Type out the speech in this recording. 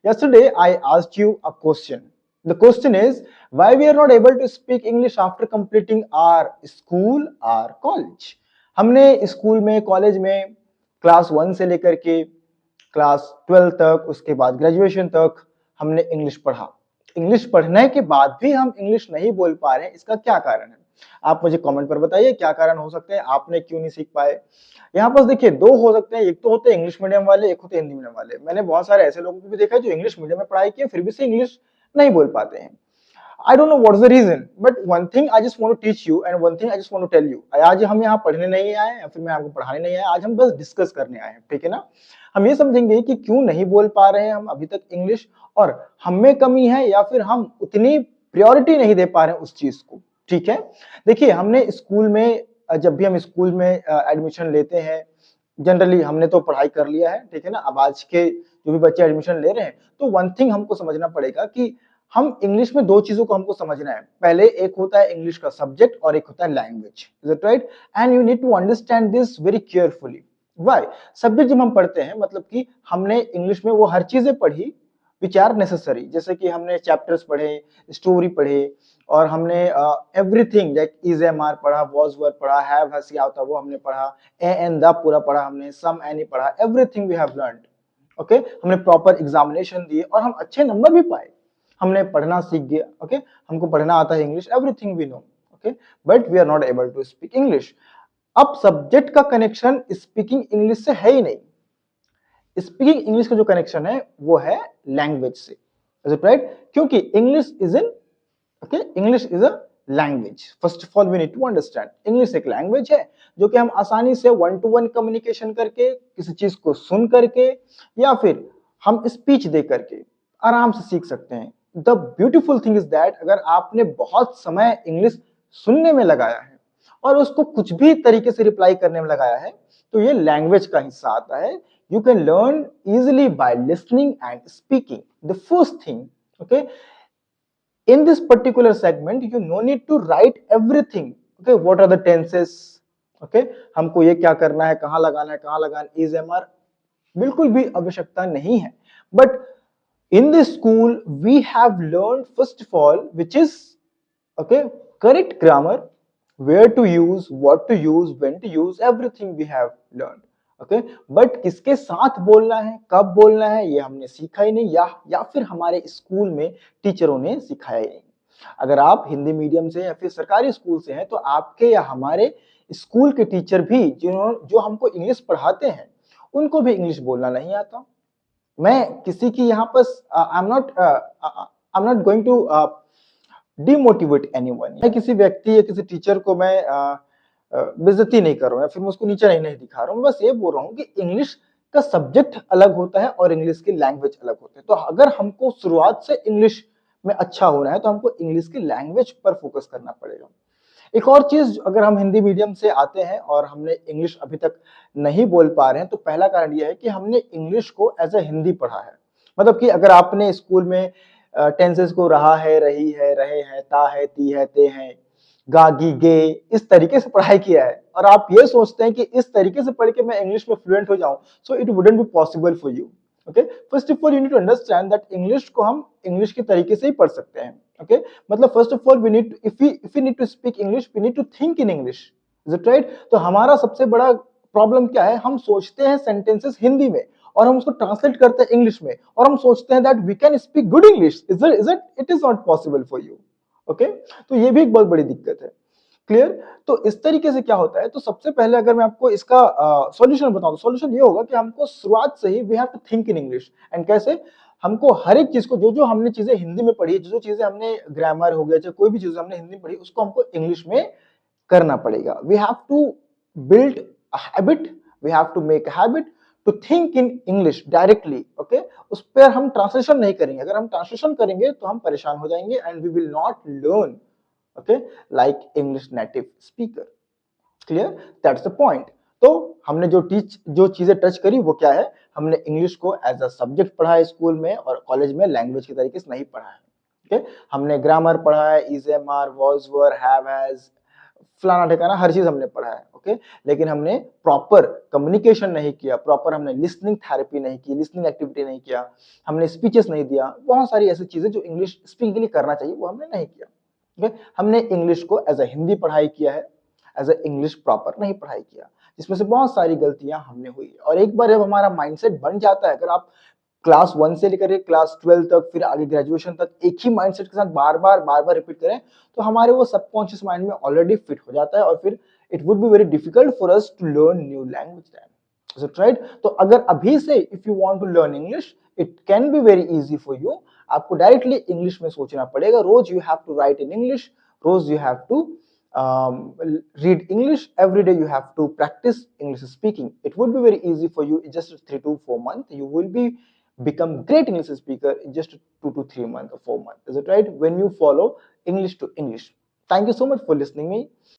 Yesterday, I asked you a question. The question is why we are not able to speak English after completing our school or college. हमने school में, college में class 1 से लेकर के class 12 तक, उसके बाद ग्रेजुएशन तक हमने इंग्लिश पढ़ा। इंग्लिश पढ़ने के बाद भी हम इंग्लिश नहीं बोल पा रहे हैं, इसका क्या कारण है? आप मुझे कमेंट पर बताइए क्या कारण हो सकते हैं, आपने क्यों नहीं सीख पाए? यहाँ पर देखिए दो हो सकते हैं, एक तो होते हैं इंग्लिश मीडियम वाले, एक होते हैं हिंदी मीडियम वाले। मैंने बहुत सारे ऐसे लोगों को भी देखा है जो इंग्लिश मीडियम में पढ़ाई किए फिर भी से इंग्लिश नहीं बोल पाते हैं। I don't know what's the reason, but one thing I just want to teach you and one thing I just want to tell you. आज हम यहाँ पढ़ने नहीं आए या फिर मैं आपको पढ़ाने नहीं आया, आज हम बस डिस्कस करने आए हैं, ठीक है ना? हम ये समझेंगे कि क्यों नहीं बोल पा रहे हैं हम अभी तक इंग्लिश, और हम में कमी है या फिर हम उतनी प्रायोरिटी नहीं दे पा रहे हैं उस चीज को, ठीक है? देखिए हमने स्कूल में, जब भी हम स्कूल में एडमिशन लेते हैं, जनरली हमने तो पढ़ाई कर लिया है, ठीक है ना? अब आज के जो भी बच्चे एडमिशन ले रहे हैं, तो वन थिंग हमको समझना पड़ेगा कि हम इंग्लिश में दो चीजों को हमको समझना है। पहले एक होता है इंग्लिश का सब्जेक्ट और एक होता है language, is it right? And you need to understand this very carefully. Why? Subject जब हम पढ़ते हैं मतलब कि हमने इंग्लिश में वो हर चीजें पढ़ी विच आर नेसेसरी, जैसे कि हमने चैप्टर्स पढ़े, स्टोरी पढ़े, और हमने everything like is am are पढ़ा, वॉज वर पढ़ा, हैव हैज क्या होता है वो हमने पढ़ा, ए एंड द पूरा पढ़ा हमने, सम एनी पढ़ा, everything we have learned. Okay, हमने प्रॉपर एग्जामिनेशन दिए और हम अच्छे नंबर भी पाए। हमने पढ़ना सीख गया, ओके, हमको पढ़ना आता है English, everything we know, okay, but we are not able to speak English. अब सब्जेक्ट का कनेक्शन स्पीकिंग इंग्लिश से है ही नहीं। स्पीकिंग इंग्लिश का जो कनेक्शन है वो है लैंग्वेज से, इज इट राइट? क्योंकि English is in, okay, English is a language. First of all we need to understand English एक लैंग्वेज है जो कि हम आसानी से वन टू वन कम्युनिकेशन करके, किसी चीज को सुन करके या फिर हम स्पीच दे करके आराम से सीख सकते हैं। The beautiful thing is that अगर आपने बहुत समय इंग्लिश सुनने में लगाया है और उसको कुछ भी तरीके से रिप्लाई करने में लगाया है, तो ये लैंग्वेज का हिस्सा आता है। You can learn easily by listening and speaking. The first thing, okay, in this particular segment, you no need to write everything. Okay, what are the tenses? Okay, हमको ये क्या करना है, कहाँ लगाना है, कहाँ लगाना है, is am are, बिल्कुल भी आवश्यकता नहीं है। But in this school, we have learned first of all, which is, okay, correct grammar, where to use, what to use, when to use, everything we have learned. Okay, but किसके साथ बोलना है, कब बोलना है, ये हमने सीखा ही नहीं, या फिर हमारे स्कूल में टीचरों ने सिखाया ही नहीं। अगर आप हिंदी मीडियम से या फिर सरकारी स्कूल से हैं तो आपके या हमारे स्कूल के टीचर भी जो हमको इंग्लिश पढ़ाते हैं उनको भी इंग्लिश बोलना नहीं आता। मैं किसी की यहाँ पर I am not going to demotivate anyone. मैं किसी व्यक्ति या किसी टीचर को मैं बेइज्जती नहीं कर रहा हूँ या फिर मैं उसको नीचे नहीं दिखा रहा हूँ। बस ये बोल रहा हूँ कि इंग्लिश का सब्जेक्ट अलग होता है और इंग्लिश की लैंग्वेज अलग होती है। तो अगर हमको शुरुआत से इंग्लिश में अच्छा होना है तो हमको इंग्लिश की लैंग्वेज पर फोकस करना पड़ेगा। एक और चीज, अगर हम हिंदी मीडियम से आते हैं और हमने इंग्लिश अभी तक नहीं बोल पा रहे हैं तो पहला कारण यह है कि हमने इंग्लिश को एज ए हिंदी पढ़ा है। मतलब कि अगर आपने स्कूल में टेंसेस को रहा है, रही है, रहे हैं, ता है, ती है, ते हैं, गा, गी, गे, इस तरीके से पढ़ाई किया है और आप ये सोचते हैं कि इस तरीके से पढ़ के मैं इंग्लिश में फ्लुएंट हो जाऊं, so it wouldn't be possible for you. Okay, first of all you need to understand that English को हम इंग्लिश के तरीके से ही पढ़ सकते हैं। ओके, मतलब first of all we need, if we need to speak English we need to think in English, is it right? तो हमारा सबसे बड़ा प्रॉब्लम क्या है, हम सोचते हैं सेंटेंसेस हिंदी में और हम उसको ट्रांसलेट करते हैं इंग्लिश में और हम सोचते हैं that we can speak good English. Is it is not possible for you. Okay, तो ये भी एक बहुत बड़ी दिक्कत है। क्लियर? तो इस तरीके से क्या होता है, तो सबसे पहले अगर मैं आपको इसका सॉल्यूशन बताऊं तो सॉल्यूशन ये होगा कि हमको शुरुआत से ही we have to think in English. And कैसे? हमको हर एक चीज को, जो हमने चीजें हिंदी में पढ़ी, जो चीजें हमने ग्रामर हो गया चाहे कोई भी चीज हमने हिंदी में पढ़ी, उसको हमको इंग्लिश में करना पड़ेगा। We have to build a habit, we have to make a habit to think in English directly. Okay, उस पर हम ट्रांसलेशन नहीं करेंगे। अगर हम ट्रांसलेशन करेंगे तो हम परेशान हो जाएंगे and we will not learn, okay, like English native speaker. Clear? That's the point. तो हमने जो चीजें टच करी वो क्या है, हमने इंग्लिश को एज अ सब्जेक्ट पढ़ा है स्कूल में और कॉलेज में लैंग्वेज के तरीके से नहीं पढ़ा है। okay? हमने ग्रामर पढ़ा है, is am are, was were, have has, फलाना ठिकाना हर चीज हमने पढ़ा है, ओके, लेकिन हमने प्रॉपर कम्युनिकेशन नहीं किया, प्रॉपर हमने लिसनिंग थेरेपी नहीं की, लिसनिंग एक्टिविटी नहीं किया, हमने स्पीचेस नहीं दिया, बहुत सारी ऐसी चीजें जो इंग्लिश स्पीकिंग के लिए करना चाहिए वो हमने नहीं किया। ओके, हमने इंग्लिश को एज अ हिंदी पढ़ाई किया है, एज अ इंग्लिश प्रॉपर नहीं पढ़ाई किया, जिसमें से बहुत सारी गलतियां हमने हुई। और एक बार जब हमारा माइंडसेट बन जाता है, अगर आप क्लास 1 से लेकर के क्लास 12 तक, फिर आगे ग्रेजुएशन तक एक ही माइंडसेट के साथ बार-बार रिपीट करें, तो हमारे वो सबकॉन्शियस माइंड में ऑलरेडी फिट हो जाता है और फिर it would be very difficult for us to learn new language then. Is it right? तो अगर अभी से if you want to learn English, it can be very easy for you. आपको डायरेक्टली इंग्लिश में सोचना पड़ेगा, रोज you have to write in English, रोज you have to read English, every day you have to practice English speaking. It would be very easy for you in just 3 to 4 months. You will be become great English speaker in just 2 to 3 months or 4 months. Is it right? When you follow English to English. Thank you so much for listening me.